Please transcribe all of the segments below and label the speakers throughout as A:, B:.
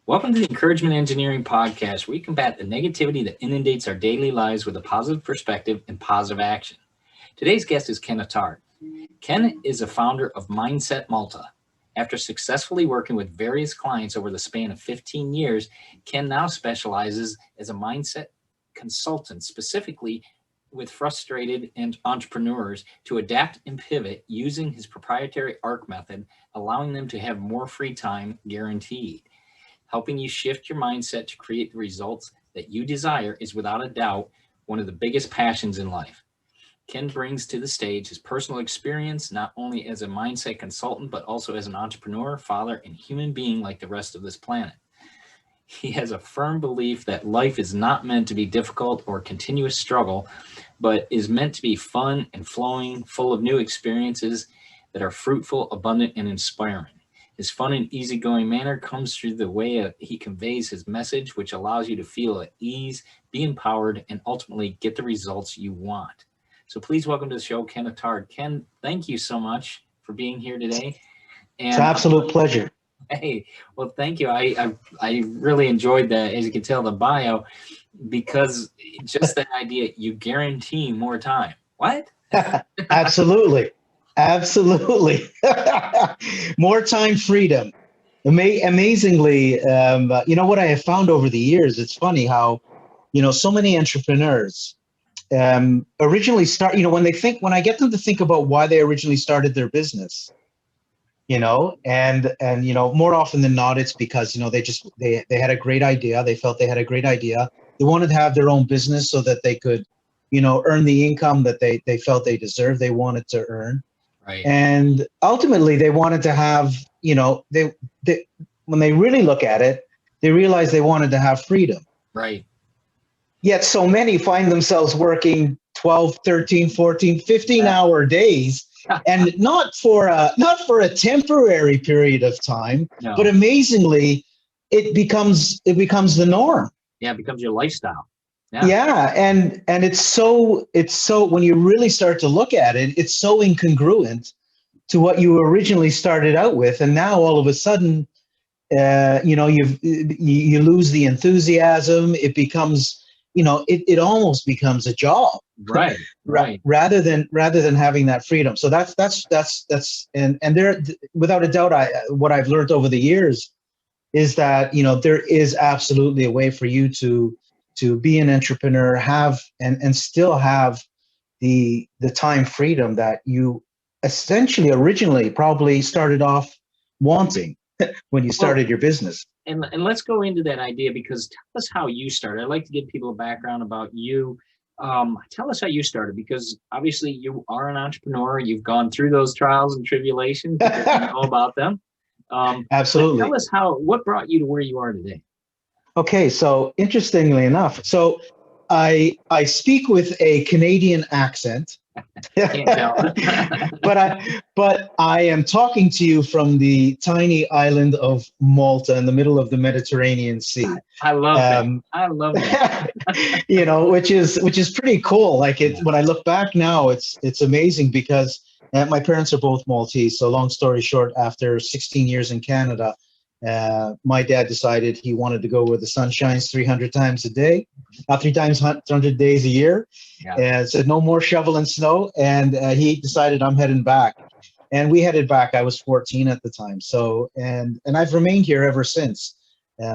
A: Welcome to the Encouragement Engineering Podcast, where we combat the negativity that inundates our daily lives with a positive perspective and positive action. Today's guest is Ken Attard. Ken is a founder of Mindset Malta. After successfully working with various clients over the span of 15 years, Ken now specializes as a mindset consultant, specifically with frustrated entrepreneurs to adapt and pivot using his proprietary ARC method, allowing them to have more free time guaranteed. Helping you shift your mindset to create the results that you desire is without a doubt one of the biggest passions in life. Ken brings to the stage his personal experience, not only as a mindset consultant, but also as an entrepreneur, father, and human being like the rest of this planet. He has a firm belief that life is not meant to be difficult or continuous struggle, but is meant to be fun and flowing, full of new experiences that are fruitful, abundant, and inspiring. His fun and easygoing manner comes through the way he conveys his message, which allows you to feel at ease, be empowered, and ultimately get the results you want. So please welcome to the show, Ken Attard. Ken, thank you so much for being here today.
B: And it's an absolute pleasure.
A: Hey, well, thank you. I really enjoyed that, as you can tell, the bio, because just that idea, you guarantee more time. What?
B: Absolutely. Absolutely. More time, freedom. Amazingly, what I have found over the years, it's funny how, so many entrepreneurs originally start, when I get them to think about why they originally started their business, and more often than not, it's because, they had a great idea. They felt they had a great idea. They wanted to have their own business so that they could, earn the income that they felt they deserved, they wanted to earn.
A: Right.
B: And ultimately, they wanted to have, they when they really look at it, they realize they wanted to have freedom.
A: Right.
B: Yet so many find themselves working 12, 13, 14, 15-hour days, and not for a temporary period of time,
A: No.
B: But amazingly, it becomes the norm.
A: Yeah, it becomes your lifestyle.
B: Yeah, and it's so when you really start to look at it, it's so incongruent to what you originally started out with, and now all of a sudden, you lose the enthusiasm. It becomes, it almost becomes a job,
A: right?
B: Rather than having that freedom. So that's and there, without a doubt, what I've learned over the years is that there is absolutely a way for you to be an entrepreneur, have and still have the time freedom that you essentially originally probably started off wanting when you started your business.
A: And let's go into that idea, because tell us how you started. I'd like to give people a background about you. Tell us how you started, because obviously you are an entrepreneur. You've gone through those trials and tribulations. You know about them.
B: Absolutely.
A: Tell us what brought you to where you are today.
B: Okay, so interestingly enough, so I speak with a Canadian accent,
A: Can't tell.
B: but I am talking to you from the tiny island of Malta in the middle of the Mediterranean Sea.
A: I love that. I love that.
B: which is pretty cool. Like when I look back now, it's amazing because my parents are both Maltese. So long story short, after 16 years in Canada, my dad decided he wanted to go where the sun shines 300 times a day, 300 days a year, and said no more shoveling snow. And he decided I'm heading back, and we headed back. I was 14 at the time. So and I've remained here ever since.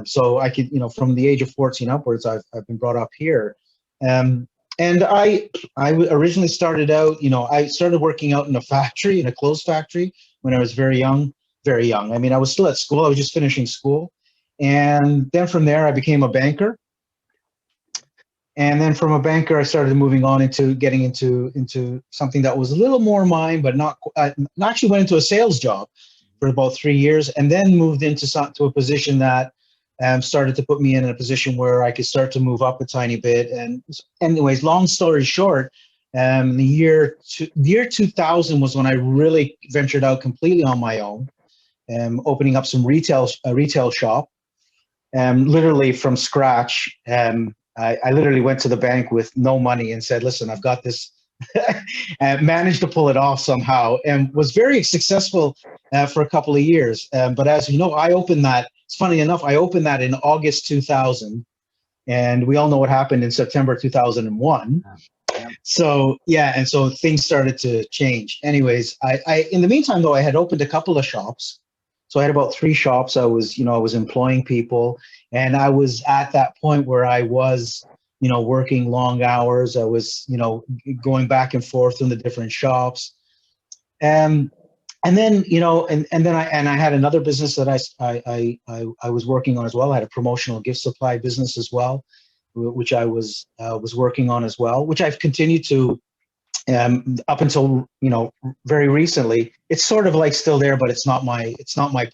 B: So I could, from the age of 14 upwards, I've been brought up here. And I originally started out, I started working out in a clothes factory when I was very young. Very young. I mean, I was still at school. I was just finishing school. And then from there, I became a banker. And then from a banker, I started moving on into getting into something that was a little more mine, but not. I actually went into a sales job for about 3 years, and then moved into a position that started to put me in a position where I could start to move up a tiny bit. And anyways, long story short, the year 2000 was when I really ventured out completely on my own. Opening up some a retail shop, literally from scratch. I literally went to the bank with no money and said, listen, I've got this, and managed to pull it off somehow, and was very successful for a couple of years. But as you know, I opened that it's funny enough, I opened that in August 2000, and we all know what happened in September 2001.
A: Yeah.
B: So yeah, and so things started to change. Anyways, I in the meantime though, I had opened a couple of shops. So I had about 3 shops. I was, I was employing people, and I was at that point where I was, working long hours. I was, going back and forth in the different shops. And then, and I had another business that I was working on as well. I had a promotional gift supply business as well, which I was working on as well, which I've continued to, up until very recently. It's sort of like still there, but it's not my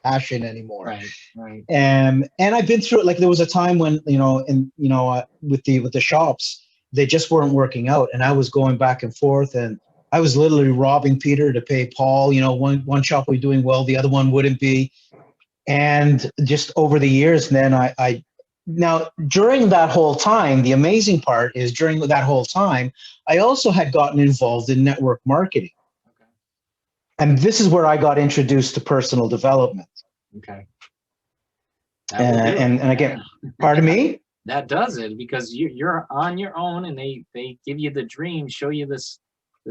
B: passion anymore.
A: Right.
B: And I've been through it. Like there was a time when with the shops, they just weren't working out, and I was going back and forth, and I was literally robbing Peter to pay Paul. One shop was doing well, the other one wouldn't be, and just over the years, then I now, during that whole time, the amazing part is during that whole time, I also had gotten involved in network marketing.
A: Okay.
B: And this is where I got introduced to personal development.
A: Okay.
B: And again, pardon me?
A: That does it, because you're on your own, and they give you the dream, show you this.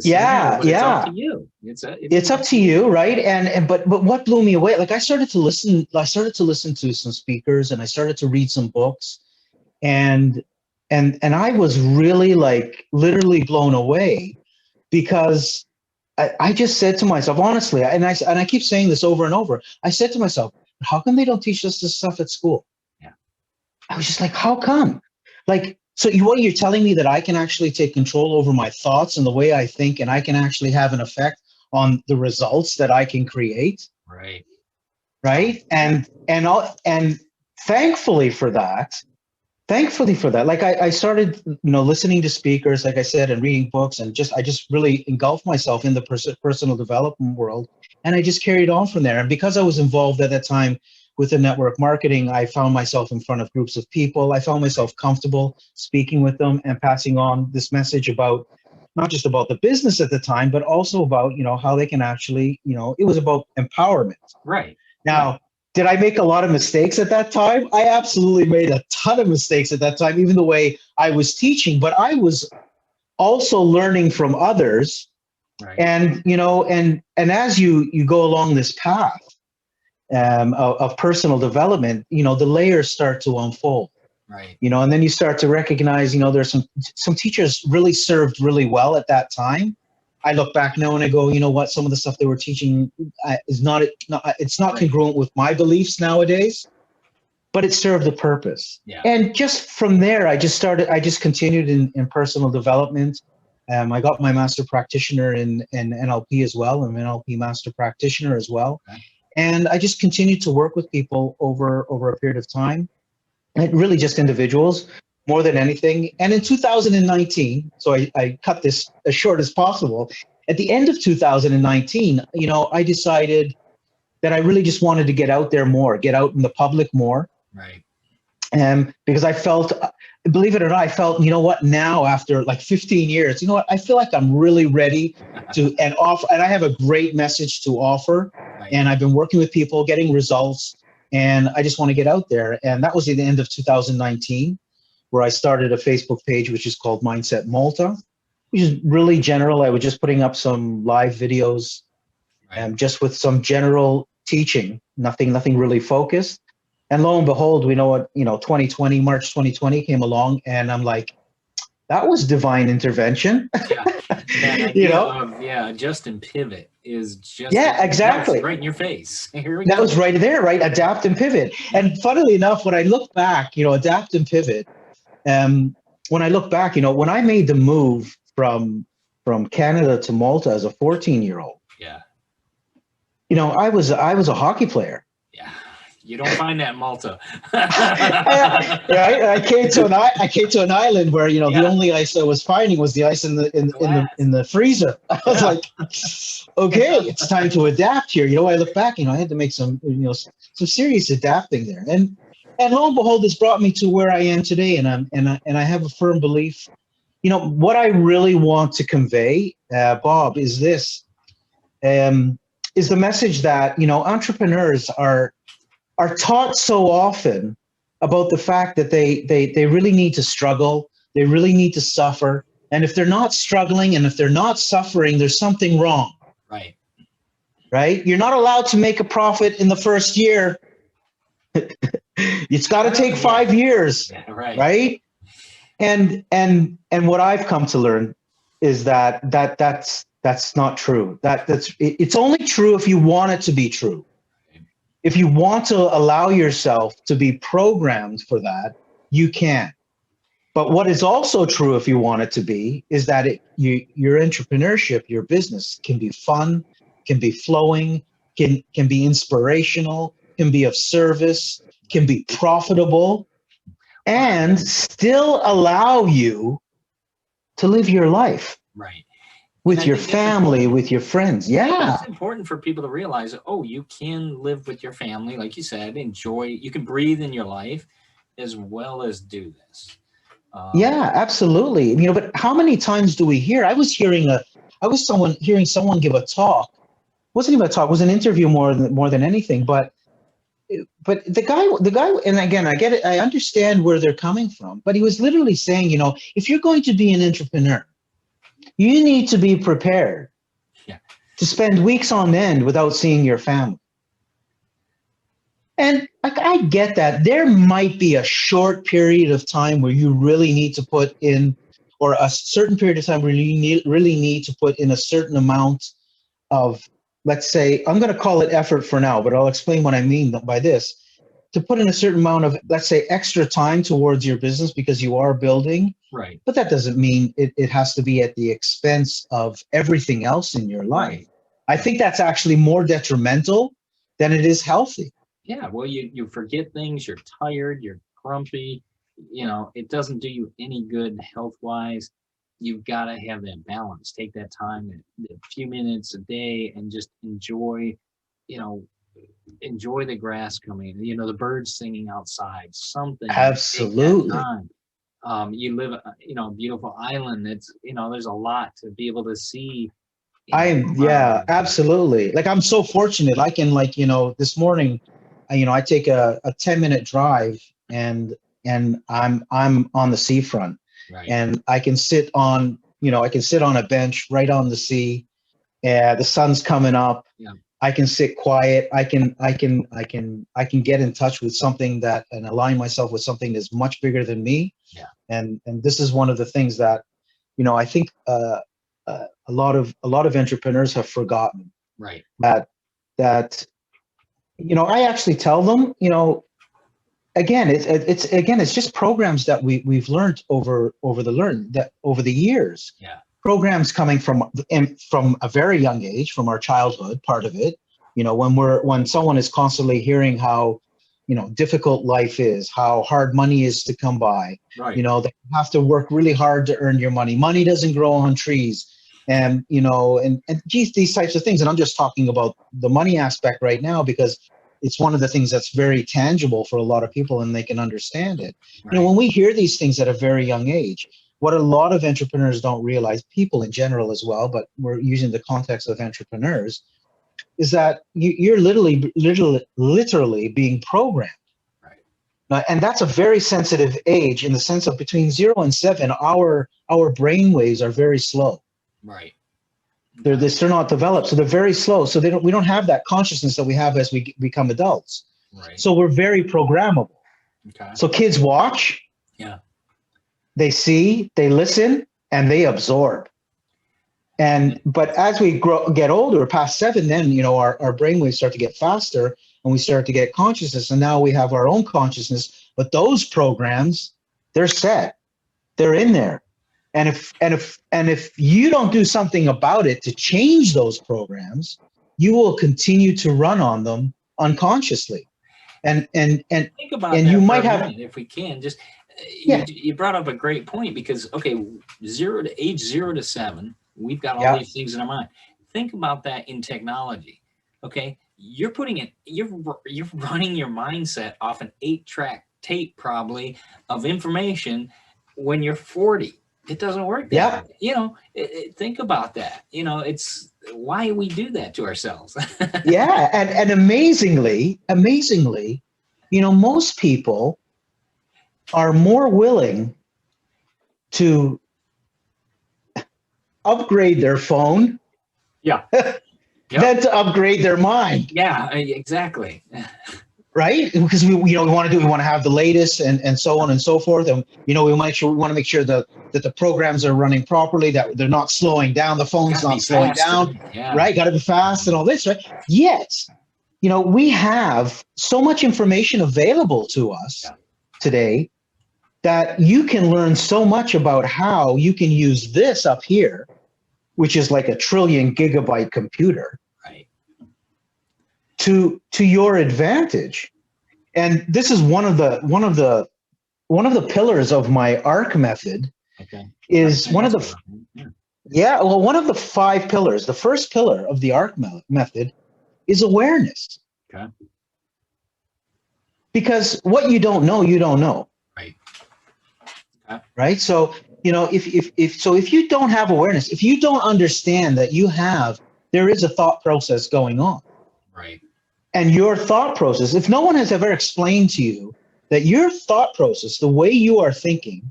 B: Yeah.
A: It's up to you.
B: It's up to you, right? But what blew me away, like I started to listen to some speakers, and I started to read some books, and I was really like literally blown away, because I just said to myself, honestly, and I keep saying this over and over, I said to myself, how come they don't teach us this stuff at school?
A: Yeah.
B: I was just like, how come? Like, so what you're telling me, that I can actually take control over my thoughts and the way I think, and I can actually have an effect on the results that I can create. Right. And thankfully for that, like I started, listening to speakers, like I said, and reading books, and I just really engulfed myself in the personal development world. And I just carried on from there. And because I was involved at that time with the network marketing, I found myself in front of groups of people. I found myself comfortable speaking with them and passing on this message about, not just about the business at the time, but also about, how they can actually, it was about empowerment.
A: Right.
B: Now, did I make a lot of mistakes at that time? I absolutely made a ton of mistakes at that time, even the way I was teaching, but I was also learning from others.
A: Right.
B: And, and as you go along this path of personal development, the layers start to unfold.
A: Right.
B: And then you start to recognize, there's some teachers really served really well at that time. I look back now and I go, you know what, some of the stuff they were teaching it's not congruent with my beliefs nowadays, but it served a purpose.
A: Yeah.
B: And just from there, I just continued in personal development. I got my master practitioner in NLP as well. I'm an NLP master practitioner as well.
A: Okay.
B: And I just continued to work with people over a period of time, and really just individuals more than anything. And in 2019, so I cut this as short as possible. At the end of 2019, I decided that I really just wanted to get out there more, get out in the public more.
A: Right.
B: Because I felt, believe it or not, I felt, now after like 15 years, I feel like I'm really ready to offer, and I have a great message to offer.
A: Right.
B: And I've been working with people, getting results, and I just want to get out there. And that was at the end of 2019, where I started a Facebook page, which is called Mindset Malta, which is really general. I was just putting up some live videos, just with some general teaching, nothing really focused. And lo and behold, we know what, 2020, March 2020 came along, and I'm like, that was divine intervention.
A: Yeah. Adjust and pivot is just.
B: Yeah, exactly.
A: Right in your face. Here we
B: go. That was right there, right? Adapt and pivot. And funnily enough, when I look back, adapt and pivot, when I look back, when I made the move from Canada to Malta as a 14-year-old,
A: yeah,
B: I was a hockey player.
A: Yeah, you don't find that in Malta.
B: I came to an island where the only ice I was finding was the ice in the freezer. I was like, okay, it's time to adapt here. I look back, I had to make some serious adapting there, and lo and behold, this brought me to where I am today, and I have a firm belief. What I really want to convey, Bob, is this. Is the message that entrepreneurs are are taught so often about the fact that they really need to struggle, they really need to suffer. And if they're not struggling and if they're not suffering, there's something wrong.
A: Right.
B: Right? You're not allowed to make a profit in the first year. It's got to take 5 years.
A: Yeah, right.
B: Right? And what I've come to learn is that's not true. It's only true if you want it to be true. If you want to allow yourself to be programmed for that, you can. But what is also true if you want it to be is that your entrepreneurship, your business can be fun, can be flowing, can be inspirational, can be of service, can be profitable, and still allow you to live your life.
A: Right.
B: With your family, with your friends. Yeah.
A: It's important for people to realize, oh, you can live with your family, like you said, enjoy, you can breathe in your life as well as do this.
B: Yeah, absolutely. You know, but how many times do we hear? I was hearing someone give a talk. It wasn't even a talk, it was an interview more than anything. But the guy, and again, I get it, I understand where they're coming from, but he was literally saying, you know, if you're going to be an entrepreneur, you need to be prepared to spend weeks on end without seeing your family. And I get that. There might be a short period of time where you really need to put in, or a certain period of time where you really need to put in a certain amount of, let's say, I'm going to call it effort for now, but I'll explain what I mean by this. To put in a certain amount of, let's say, extra time towards your business because you are building.
A: Right.
B: But that doesn't mean it has to be at the expense of everything else in your life.
A: Right.
B: I think that's actually more detrimental than it is healthy.
A: Yeah, well, you forget things, you're tired, you're grumpy, you know, it doesn't do you any good health-wise. You've got to have that balance. Take that time, a few minutes a day, and just enjoy, you know, enjoy the grass coming, you know, the birds singing outside, something.
B: Absolutely.
A: You live, you know, a beautiful island. It's, you know, there's a lot to be able to see.
B: Yeah, absolutely. Like, I'm so fortunate. I can, like, you know, this morning, you know, I take a 10-minute drive and I'm on the seafront.
A: Right.
B: And I can sit on, you know, a bench right on the sea. The sun's coming up.
A: Yeah.
B: I can sit quiet. I can get in touch with something and align myself with something that's much bigger than me.
A: Yeah.
B: And this is one of the things that, you know, I think a lot of entrepreneurs have forgotten.
A: Right.
B: That you know, I actually tell them, you know, again, it's just programs that we've learned over the years.
A: Yeah.
B: Programs coming from a very young age, from our childhood, part of it. You know, when someone is constantly hearing how, you know, difficult life is, how hard money is to come by.
A: Right.
B: You know, that you have to work really hard to earn your money. Money doesn't grow on trees. And, you know, and geez, these types of things. And I'm just talking about the money aspect right now because it's one of the things that's very tangible for a lot of people and they can understand it. Right. You know, when we hear these things at a very young age, what a lot of entrepreneurs don't realize, people in general as well, but we're using the context of entrepreneurs, is that you're literally being programmed. Right. And that's a very sensitive age in the sense of between 0 and 7, our brain waves are very slow.
A: Right.
B: They're not developed, so they're very slow. So we don't have that consciousness that we have as we become adults.
A: Right.
B: So we're very programmable. Okay. So kids watch.
A: Yeah.
B: They see, they listen, and they absorb. But as we get older, past 7, then, you know, our brainwaves start to get faster, and we start to get consciousness, and now we have our own consciousness. But those programs, they're set, they're in there. And if you don't do something about it to change those programs, you will continue to run on them unconsciously. And
A: think about that
B: you might
A: have, if we can, just you brought up a great point because age 0 to 7, we've got all these things in our mind. Think about that in technology. Okay, you're running your mindset off an 8-track tape probably of information when you're 40. It doesn't work that way. You know, think about that. You know, it's why we do that to ourselves.
B: Yeah, and amazingly, most people are more willing to upgrade their phone
A: Yeah.
B: than to upgrade their mind.
A: Yeah, exactly.
B: Right? Because we want to have the latest and so on and so forth. And, we want to make sure that the programs are running properly, that they're not slowing down. The phone's not slowing down, right? Got to be fast and all this, right? Yet, we have so much information available to us today that you can learn so much about how you can use this up here, which is like a trillion gigabyte computer,
A: Right.
B: to your advantage. And this is one of the pillars of my ARC method.
A: Okay.
B: Is one of the one of the 5 pillars. The first pillar of the ARC method is awareness.
A: Okay.
B: Because what you don't know, you don't know.
A: Right. Okay.
B: Right. So if you don't have awareness, if you don't understand that there is a thought process going on.
A: Right.
B: And your thought process, if no one has ever explained to you that your thought process, the way you are thinking,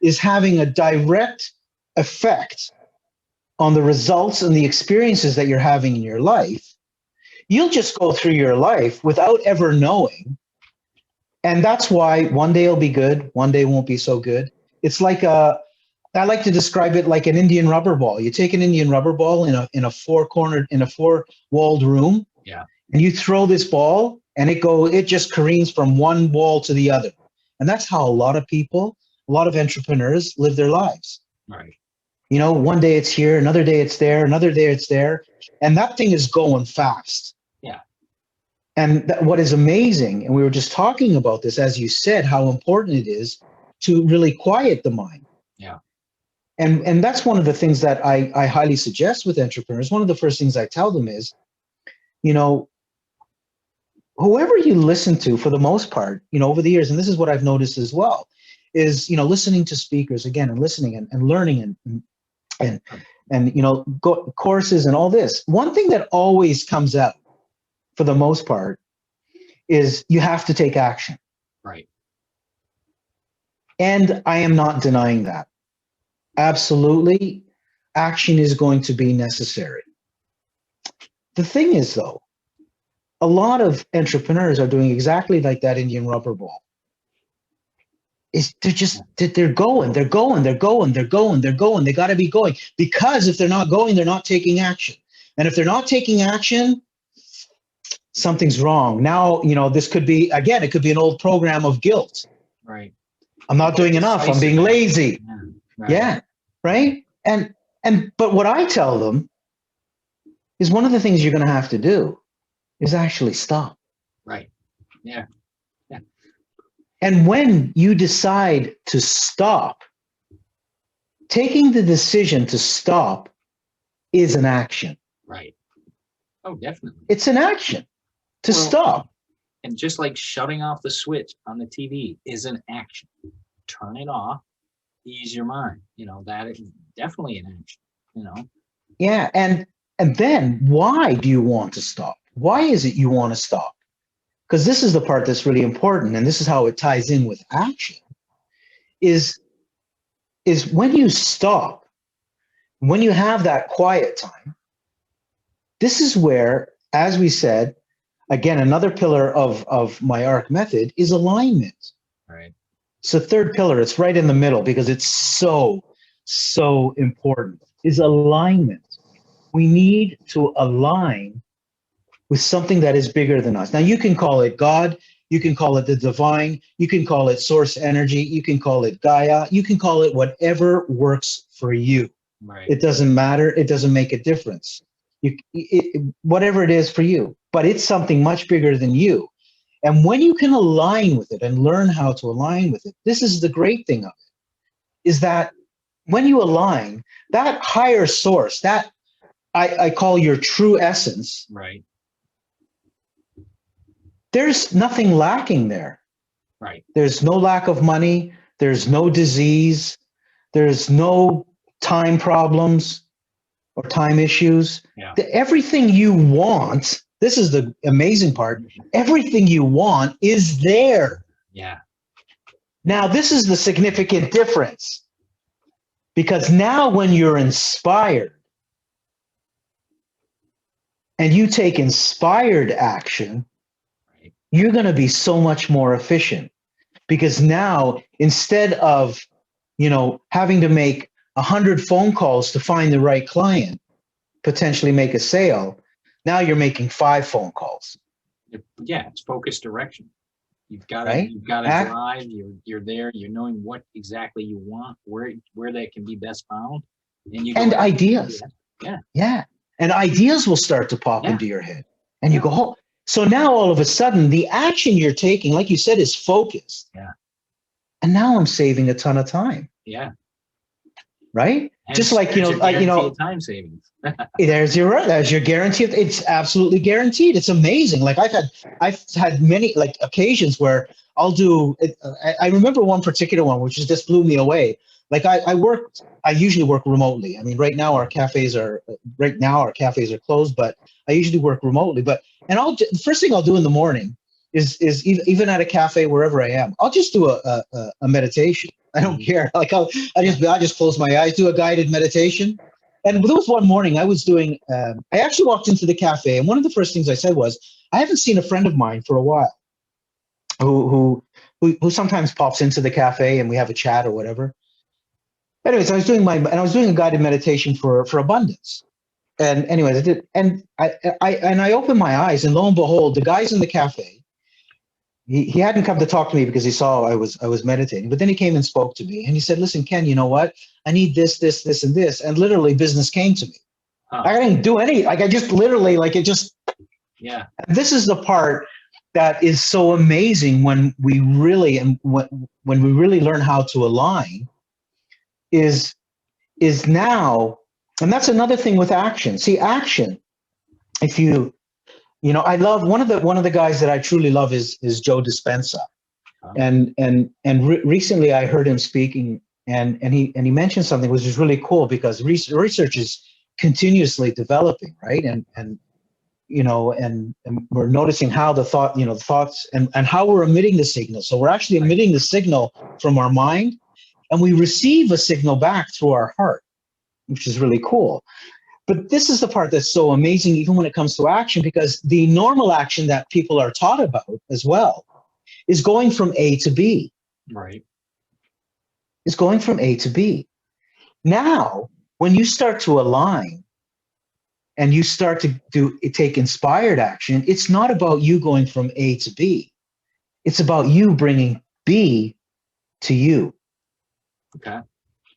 B: is having a direct effect on the results and the experiences that you're having in your life, you'll just go through your life without ever knowing. And that's why one day it'll be good, one day won't be so good. It's like I like to describe it like an Indian rubber ball. You take an Indian rubber ball in a four-walled room.
A: Yeah.
B: And you throw this ball and it just careens from one wall to the other. And that's how a lot of people, a lot of entrepreneurs live their lives.
A: Right.
B: One day it's here, another day it's there, another day it's there. And that thing is going fast.
A: Yeah.
B: And what is amazing, and we were just talking about this, as you said, how important it is to really quiet the mind.
A: Yeah.
B: And that's one of the things that I highly suggest with entrepreneurs. One of the first things I tell them is, whoever you listen to, for the most part, over the years, and this is what I've noticed as well, is, listening to speakers again and listening and learning and courses and all this. One thing that always comes out, for the most part, is you have to take action.
A: Right.
B: And I am not denying that. Absolutely, action is going to be necessary. The thing is, though, a lot of entrepreneurs are doing exactly like that Indian rubber ball. They're going. They got to be going, because if they're not going, they're not taking action. And if they're not taking action, something's wrong. Now, this could be, again, it could be an old program of guilt.
A: Right.
B: I'm not doing enough. I'm being lazy.
A: Yeah. Right.
B: Yeah. Right. But what I tell them is, one of the things you're going to have to do is actually stop.
A: Right. Yeah. Yeah.
B: And when you decide to stop, taking the decision to stop is an action.
A: Right. Oh, definitely.
B: It's an action to stop.
A: And just like shutting off the switch on the TV is an action. Turn it off, ease your mind. That is definitely an action,
B: Yeah. And then why do you want to stop? Why is it you want to stop? Because this is the part that's really important, and this is how it ties in with action, is when you stop, when you have that quiet time, this is where, as we said, again, another pillar of my ARC method is alignment.
A: Right.
B: It's the third pillar. It's right in the middle, because it's so important, is alignment. We need to align with something that is bigger than us. Now, you can call it God, you can call it the divine, you can call it source energy, you can call it Gaia, you can call it whatever works for you.
A: Right.
B: It doesn't matter. It doesn't make a difference. Whatever it is for you, but it's something much bigger than you. And when you can align with it and learn how to align with it, this is the great thing of it, is that when you align, that higher source, that I call your true essence,
A: Right.
B: There's nothing lacking there.
A: Right.
B: There's no lack of money. There's no disease. There's no time problems or time issues.
A: Yeah.
B: Everything you want this is the amazing part. Everything you want is there.
A: Yeah.
B: Now, this is the significant difference, because now when you're inspired and you take inspired action,
A: Right.
B: you're going to be so much more efficient, because now instead of, having to make 100 phone calls to find the right client, potentially make a sale, now you're making 5 phone calls.
A: Yeah, it's focused direction. You've got
B: Right?
A: to drive. You're there. You're knowing what exactly you want, where that can be best found, and you go
B: And
A: after it.
B: ideas. Yeah. And ideas will start to pop
A: Yeah.
B: into your head, and you go, oh. So now all of a sudden, the action you're taking, like you said, is focused.
A: Yeah.
B: And now I'm saving a ton of time.
A: Yeah.
B: Right?
A: And
B: just like,
A: time savings.
B: there's your guarantee. It's absolutely guaranteed. It's amazing. Like I've had many like occasions where I'll do it. I remember one particular one, which just blew me away. Like I usually work remotely. I mean, right now our cafes are closed, but I usually work remotely. The first thing I'll do in the morning is even at a cafe, wherever I am, I'll just do a meditation. I don't care. Like I just close my eyes, do a guided meditation. And there was one morning I was doing, I actually walked into the cafe, and one of the first things I said was, I haven't seen a friend of mine for a while who sometimes pops into the cafe and we have a chat or whatever. Anyways, I was doing a guided meditation for abundance. And anyways, I did, and I opened my eyes, and lo and behold, the guys in the cafe, he hadn't come to talk to me because he saw I was meditating, but then he came and spoke to me, and he said, listen, Ken, you know what? I need this, this, this, and this. And literally business came to me.
A: Huh.
B: I didn't do any, like I just literally, like it just,
A: yeah.
B: This is the part that is so amazing when we really, and when we really learn how to align is now, and that's another thing with action. See, action, if I love one of the guys that I truly love is Joe Dispenza. And recently I heard him speaking, and he mentioned something which is really cool, because research is continuously developing, right? And we're noticing how the thoughts and how we're emitting the signal. So we're actually emitting the signal from our mind, and we receive a signal back through our heart, which is really cool. But this is the part that's so amazing, even when it comes to action, because the normal action that people are taught about as well is going from A to B.
A: Right.
B: It's going from A to B. Now, when you start to align and you start to take inspired action, it's not about you going from A to B. It's about you bringing B to you.
A: Okay.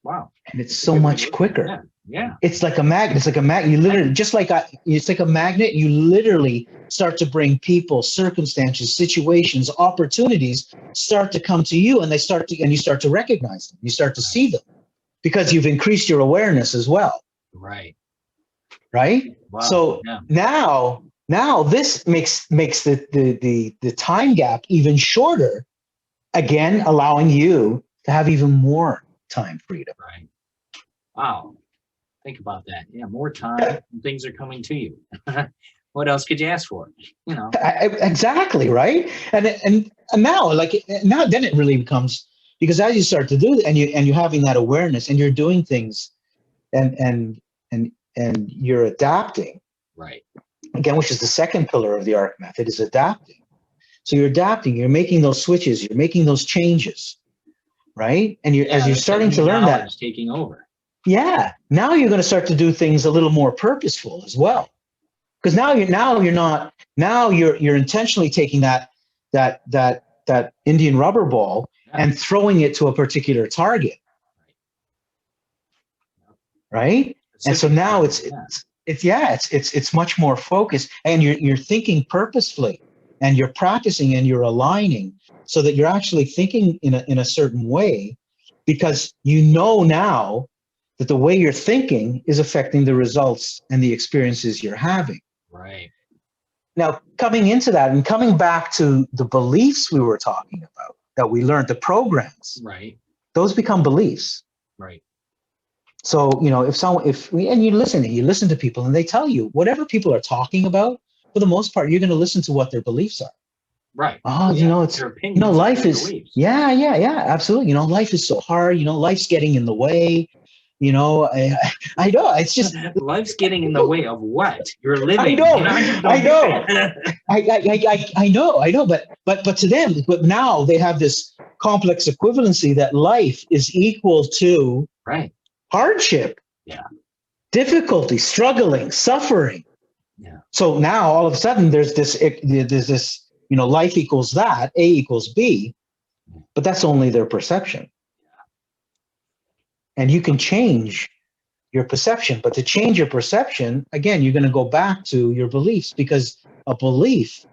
A: Wow.
B: And it's so much quicker.
A: Yeah. Yeah.
B: It's like a magnet. It's like a magnet. You literally, it's like a magnet. You literally start to bring people, circumstances, situations, opportunities start to come to you, and you start to recognize them. You start to see them because you've increased your awareness as well.
A: Right.
B: Right.
A: Wow.
B: So now this makes the time gap even shorter, again, allowing you to have even more time freedom.
A: Right. Wow. Think about that. Yeah, more time and things are coming to you. What else could you ask for?
B: Exactly, right. And now, then it really becomes, because as you start to do it, and you're having that awareness, and you're doing things, and you're adapting.
A: Right.
B: Again, which is the second pillar of the ARC method, is adapting. So you're adapting. You're making those switches. You're making those changes. Right. And as you're starting to learn that,
A: taking over.
B: Yeah. Now you're going to start to do things a little more purposeful as well. Because now you're intentionally taking that Indian rubber ball and throwing it to a particular target. Right. And so now it's much more focused, and you're thinking purposefully, and you're practicing, and you're aligning so that you're actually thinking in a certain way, because you know now that the way you're thinking is affecting the results and the experiences you're having.
A: Right.
B: Now, coming into that and coming back to the beliefs we were talking about that we learned, the programs,
A: right,
B: those become beliefs.
A: Right.
B: So, you listen to people and they tell you whatever people are talking about, for the most part, you're going to listen to what their beliefs are.
A: Right.
B: Oh, it's,
A: their opinions,
B: life
A: their
B: is,
A: beliefs.
B: yeah, absolutely. Life is so hard, life's getting in the way. I know, it's just,
A: Life's getting in the way of what you're living.
B: I know, but to them, but now they have this complex equivalency that life is equal to
A: right.
B: hardship, difficulty, struggling, suffering.
A: Yeah.
B: So now all of a sudden there's this, life equals that, A equals B, but that's only their perception. And you can change your perception, but to change your perception, again, you're going to go back to your beliefs, because a belief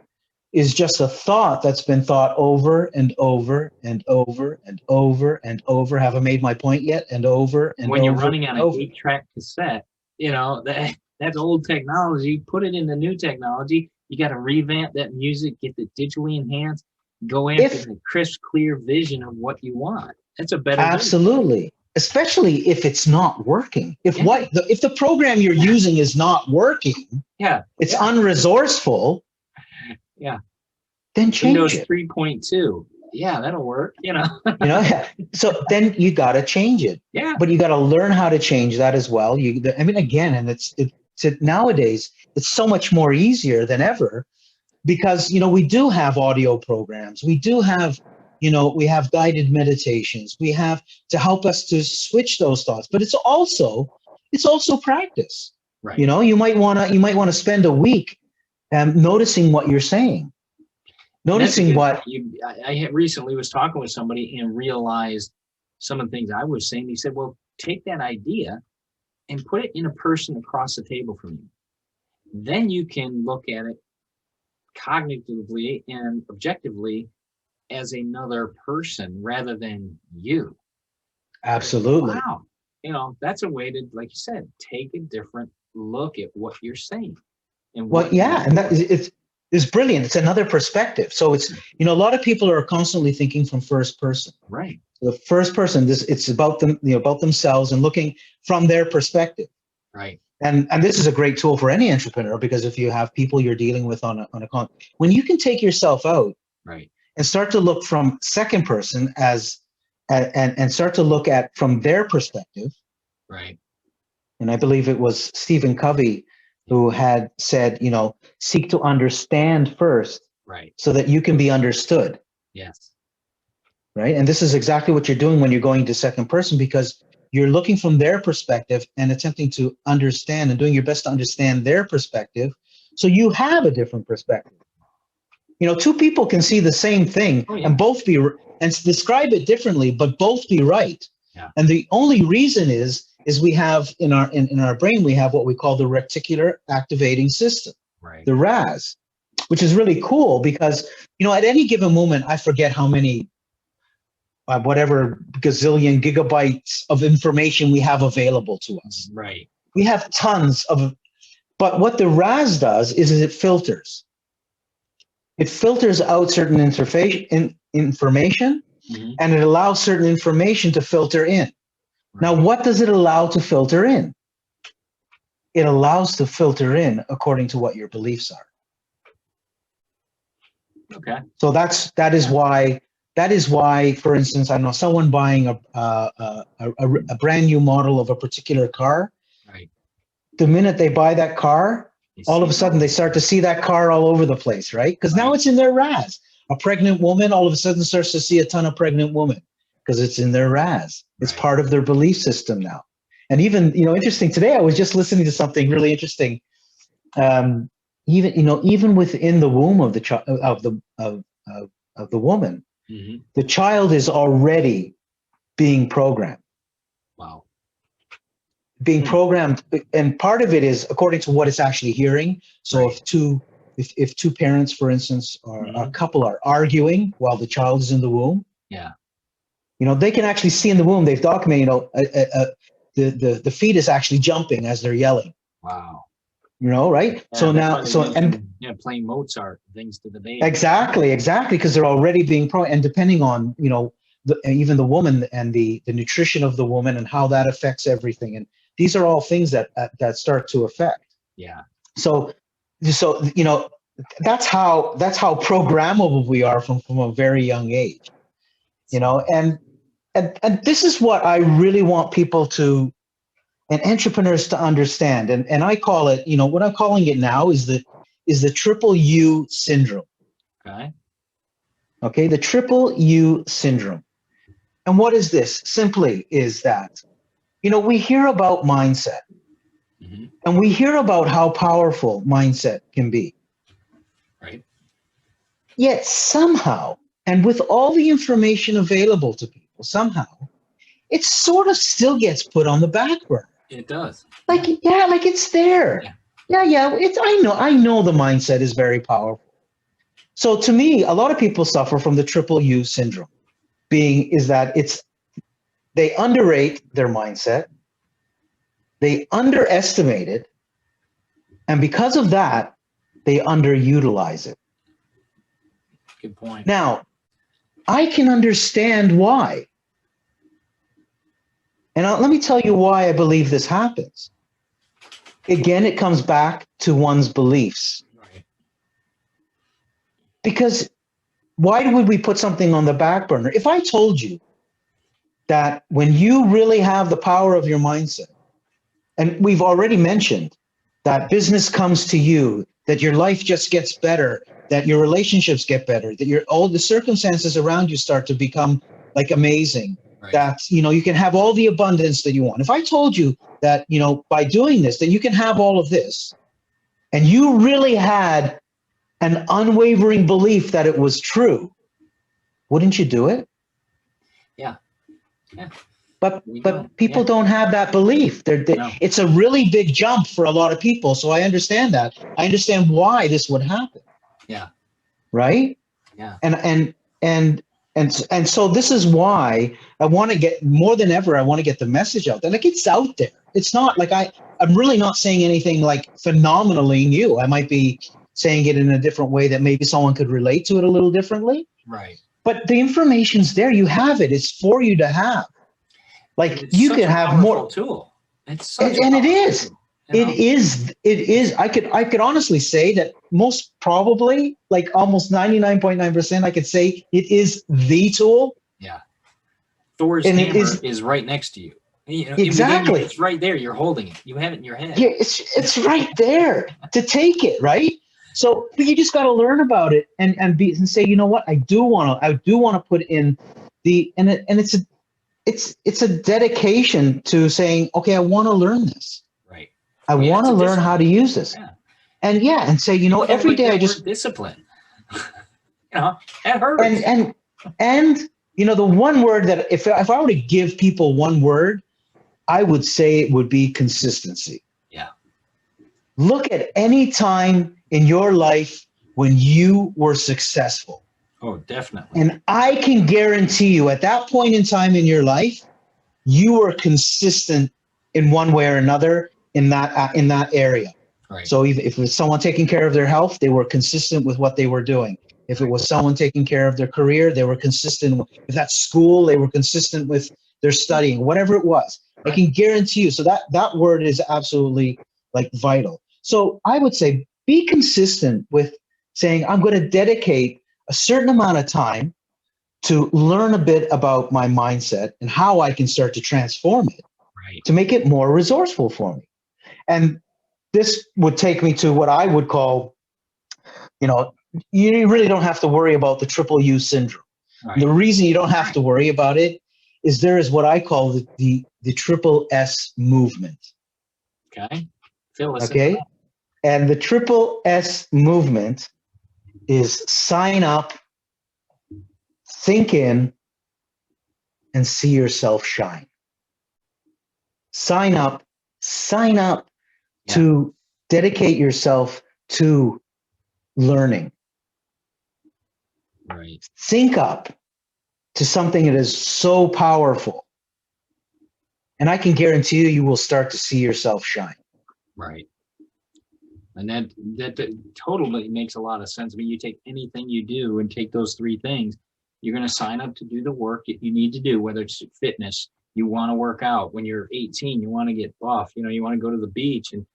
B: is just a thought that's been thought over and over and over and over and over. Have I made my point yet? And over and
A: when
B: over.
A: You're running on an 8-track cassette, that's old technology. Put it in the new technology. You got to revamp that music, get it digitally enhanced, go after the crisp, clear vision of what you want. That's a better
B: absolutely. Vision. Especially if it's not working. If the program you're using is not working, it's unresourceful.
A: Yeah.
B: Then change
A: Windows
B: it.
A: 3.2. Yeah, that'll work.
B: So then you got to change it.
A: Yeah.
B: But you got to learn how to change that as well. Again, and it's nowadays it's so much more easier than ever, because we do have audio programs. We do have we have guided meditations. We have to help us to switch those thoughts. But it's also practice.
A: Right.
B: You might want to spend a week noticing what you're saying. Noticing what
A: I recently was talking with somebody and realized some of the things I was saying. He said, well, take that idea and put it in a person across the table from you. Then you can look at it cognitively and objectively as another person rather than you.
B: Absolutely.
A: Wow. That's a way to, like you said, take a different look at what you're saying.
B: And that it's brilliant. It's another perspective. So it's, a lot of people are constantly thinking from first person.
A: Right.
B: So the first person, it's about them, about themselves and looking from their perspective.
A: Right.
B: And this is a great tool for any entrepreneur, because if you have people you're dealing with on a when you can take yourself out,
A: right,
B: and start to look from second person and start to look at from their perspective.
A: Right.
B: And I believe it was Stephen Covey who had said, seek to understand first,
A: right,
B: so that you can be understood.
A: Yes.
B: Right. And this is exactly what you're doing when you're going to second person, because you're looking from their perspective and attempting to understand and doing your best to understand their perspective. So you have a different perspective. Two people can see the same thing and both be and describe it differently, but both be right.
A: Yeah.
B: And the only reason is we have in our brain, we have what we call the reticular activating system,
A: right,
B: the RAS, which is really cool because, at any given moment, I forget how many, whatever gazillion gigabytes of information we have available to us.
A: Right.
B: We have tons of, but what the RAS does is it filters. It filters out certain information, mm-hmm. and it allows certain information to filter in. Right. Now, what does it allow to filter in? It allows to filter in according to what your beliefs are.
A: Okay.
B: So that is why, for instance, I know someone buying a brand new model of a particular car.
A: Right.
B: The minute they buy that car, all of a sudden they start to see that car all over the place, right? Because now it's in their RAS. A pregnant woman all of a sudden starts to see a ton of pregnant women because it's in their RAS. It's part of their belief system now. And even, interesting, today I was just listening to something really interesting. Even within the womb of the of the woman, mm-hmm. the child is already being programmed.
A: Wow.
B: Being programmed, and part of it is according to what it's actually hearing. So if two parents, for instance, or mm-hmm. a couple are arguing while the child is in the womb, they can actually see in the womb. They've documented, the fetus actually jumping as they're yelling.
A: Wow.
B: Right?
A: Yeah, playing Mozart things to the baby.
B: Exactly, because they're already being and depending on even the woman and the nutrition of the woman and how that affects everything. And these are all things that start to affect.
A: Yeah.
B: So so, that's how programmable we are from a very young age, and this is what I really want people to, and entrepreneurs to understand. And I call it, what I'm calling it now is the triple U syndrome.
A: Okay.
B: Okay. The triple U syndrome. And what is this? Simply is that, we hear about mindset,
A: Mm-hmm.
B: and we hear about how powerful mindset can be.
A: Right.
B: Yet somehow, and with all the information available to people, somehow it sort of still gets put on the back burner.
A: It does.
B: Like, yeah, like it's there. Yeah. I know the mindset is very powerful. So to me, a lot of people suffer from the triple U syndrome, is that they underrate their mindset, they underestimate it, and because of that, they underutilize it.
A: Good point.
B: Now, I can understand why. And let me tell you why I believe this happens. Again, it comes back to one's beliefs.
A: Right.
B: Because why would we put something on the back burner? If I told you that when you really have the power of your mindset, and we've already mentioned that business comes to you, that your life just gets better, that your relationships get better, that all the circumstances around you start to become like amazing,
A: Right.
B: that, you can have all the abundance that you want. If I told you that, by doing this, that you can have all of this, and you really had an unwavering belief that it was true, wouldn't you do it?
A: Yeah.
B: But people don't have that belief.
A: No.
B: It's a really big jump for a lot of people. So I understand that. I understand why this would happen.
A: Yeah.
B: Right.
A: Yeah.
B: And so this is why I want to get, more than ever, I want to get the message out there. Like, it's out there. It's not like I'm really not saying anything like phenomenally new. I might be saying it in a different way that maybe someone could relate to it a little differently.
A: Right.
B: But the information's there. You have it. It's for you to have. Like,
A: it's
B: you
A: such
B: can
A: a
B: have
A: powerful
B: more.
A: Tool. It's such
B: And
A: a
B: it is.
A: Tool,
B: It is. I could honestly say that most probably, like almost 99.9%, I could say it is the tool.
A: Yeah. Thor's
B: And
A: hammer
B: it
A: is right next to you.
B: Exactly.
A: It's right there. You're holding it. You have it in your head.
B: Yeah, it's right there to take it, right? So, but you just got to learn about it and say, you know what, I do want to put in it's a dedication to saying, okay, I want to learn this.
A: Right.
B: I want to learn how to use this.
A: Yeah.
B: And say, every day I just
A: discipline. That hurts.
B: And the one word that if I were to give people one word, I would say it would be consistency.
A: Yeah.
B: Look at any time in your life when you were successful.
A: Oh, definitely.
B: And I can guarantee you at that point in time in your life, you were consistent in one way or another in that area.
A: Right.
B: So if it was someone taking care of their health, they were consistent with what they were doing. If it was someone taking care of their career, they were consistent. If that's school, they were consistent with their studying, whatever it was. Right. I can guarantee you. So that word is absolutely like vital. So I would say be consistent with saying, I'm going to dedicate a certain amount of time to learn a bit about my mindset and how I can start to transform it, right, to make it more resourceful for me. And this would take me to what I would call, you really don't have to worry about the triple U syndrome. Right. The reason you don't have to worry about it is there is what I call the triple S movement.
A: Okay. Phyllis.
B: Okay. And the triple S movement is sign up, think in, and see yourself shine. Sign up to dedicate yourself to learning.
A: Right.
B: Sync up to something that is so powerful. And I can guarantee you will start to see yourself shine.
A: Right. And that totally makes a lot of sense. I mean, you take anything you do and take those three things, you're going to sign up to do the work that you need to do, whether it's fitness, you want to work out. When you're 18, you want to get buff, you want to go to the beach and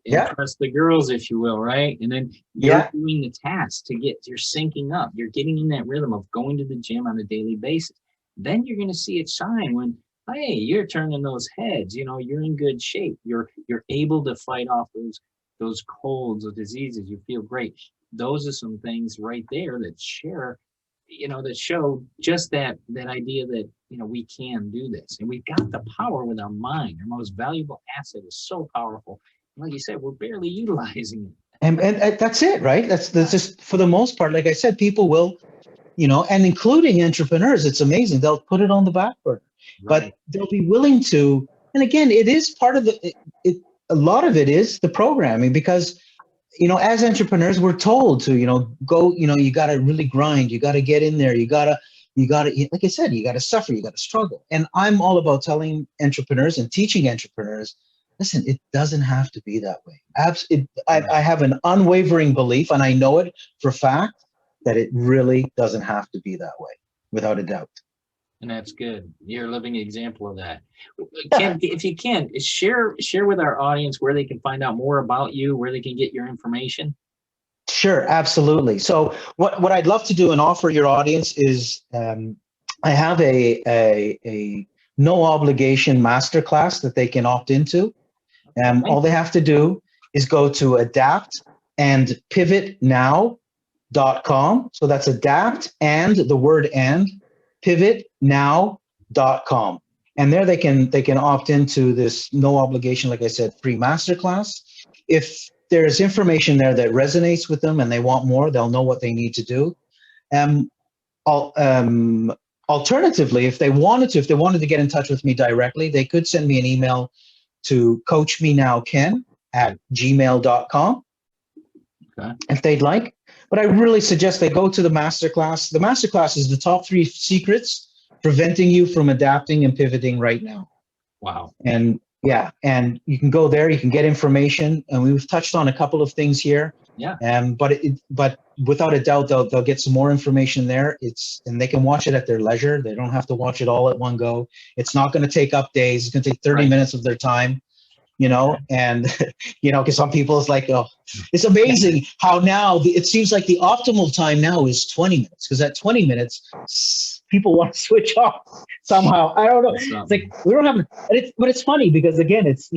A: impress the girls, if you will, right? And then you're doing the tasks you're syncing up. You're getting in that rhythm of going to the gym on a daily basis. Then you're going to see it shine when, hey, you're turning those heads. You're in good shape. You're able to fight off those colds or diseases. You feel great. Those are some things right there that show just that idea that, we can do this. And we've got the power with our mind. Our most valuable asset is so powerful. Like you said, we're barely utilizing it.
B: And that's it, right? That's just, for the most part, like I said, people will, and including entrepreneurs, it's amazing. They'll put it on the back burner, but they'll be willing to. And again, it is part of a lot of it is the programming, because, as entrepreneurs, we're told to, go, you got to really grind. You got to get in there. You got to, like I said, you got to suffer, you got to struggle. And I'm all about telling entrepreneurs and teaching entrepreneurs, listen, it doesn't have to be that way. I have an unwavering belief, and I know it for a fact, that it really doesn't have to be that way, without a doubt.
A: And that's good. You're a living example of that. Ken, if you can, share with our audience where they can find out more about you, where they can get your information.
B: Sure, absolutely. So what I'd love to do and offer your audience is, I have a no obligation masterclass that they can opt into. All they have to do is go to adaptandpivotnow.com. So that's adapt and the word and pivotnow.com. And there they can opt into this no obligation, like I said, free masterclass. If there's information there that resonates with them and they want more, they'll know what they need to do. Alternatively, if they wanted to get in touch with me directly, they could send me an email to coachmenowken@gmail.com if they'd like. But I really suggest they go to the masterclass. The masterclass is the top 3 secrets preventing you from adapting and pivoting right now.
A: Wow.
B: And you can go there, you can get information, and we've touched on a couple of things here.
A: Yeah.
B: But without a doubt, they'll get some more information there. And they can watch it at their leisure. They don't have to watch it all at one go. It's not going to take up days. It's going to take 30 minutes of their time, and, because some people, it's like, oh, it's amazing how now it seems like the optimal time now is 20 minutes, because at 20 minutes, people want to switch off somehow. I don't know. It's like, we don't have, but it's funny because, again, it's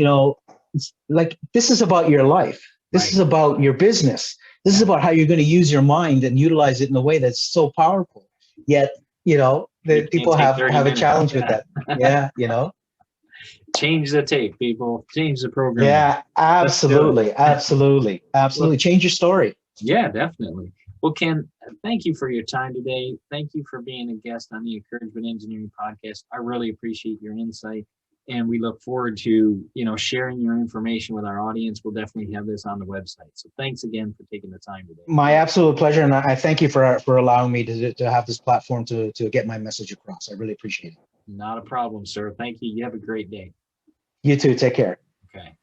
B: like, this is about your life. This is about your business. This is about how you're going to use your mind and utilize it in a way that's so powerful. Yet, people have a challenge with that. Yeah,
A: Change the tape, people. Change the program.
B: Yeah, absolutely. Change your story.
A: Yeah, definitely. Well, Ken, thank you for your time today. Thank you for being a guest on the Encouragement Engineering Podcast. I really appreciate your insight. And we look forward to, sharing your information with our audience. We'll definitely have this on the website. So thanks again for taking the time today.
B: My absolute pleasure. And I thank you for allowing me to have this platform to get my message across. I really appreciate it.
A: Not a problem, sir. Thank you. You have a great day.
B: You too. Take care.
A: Okay.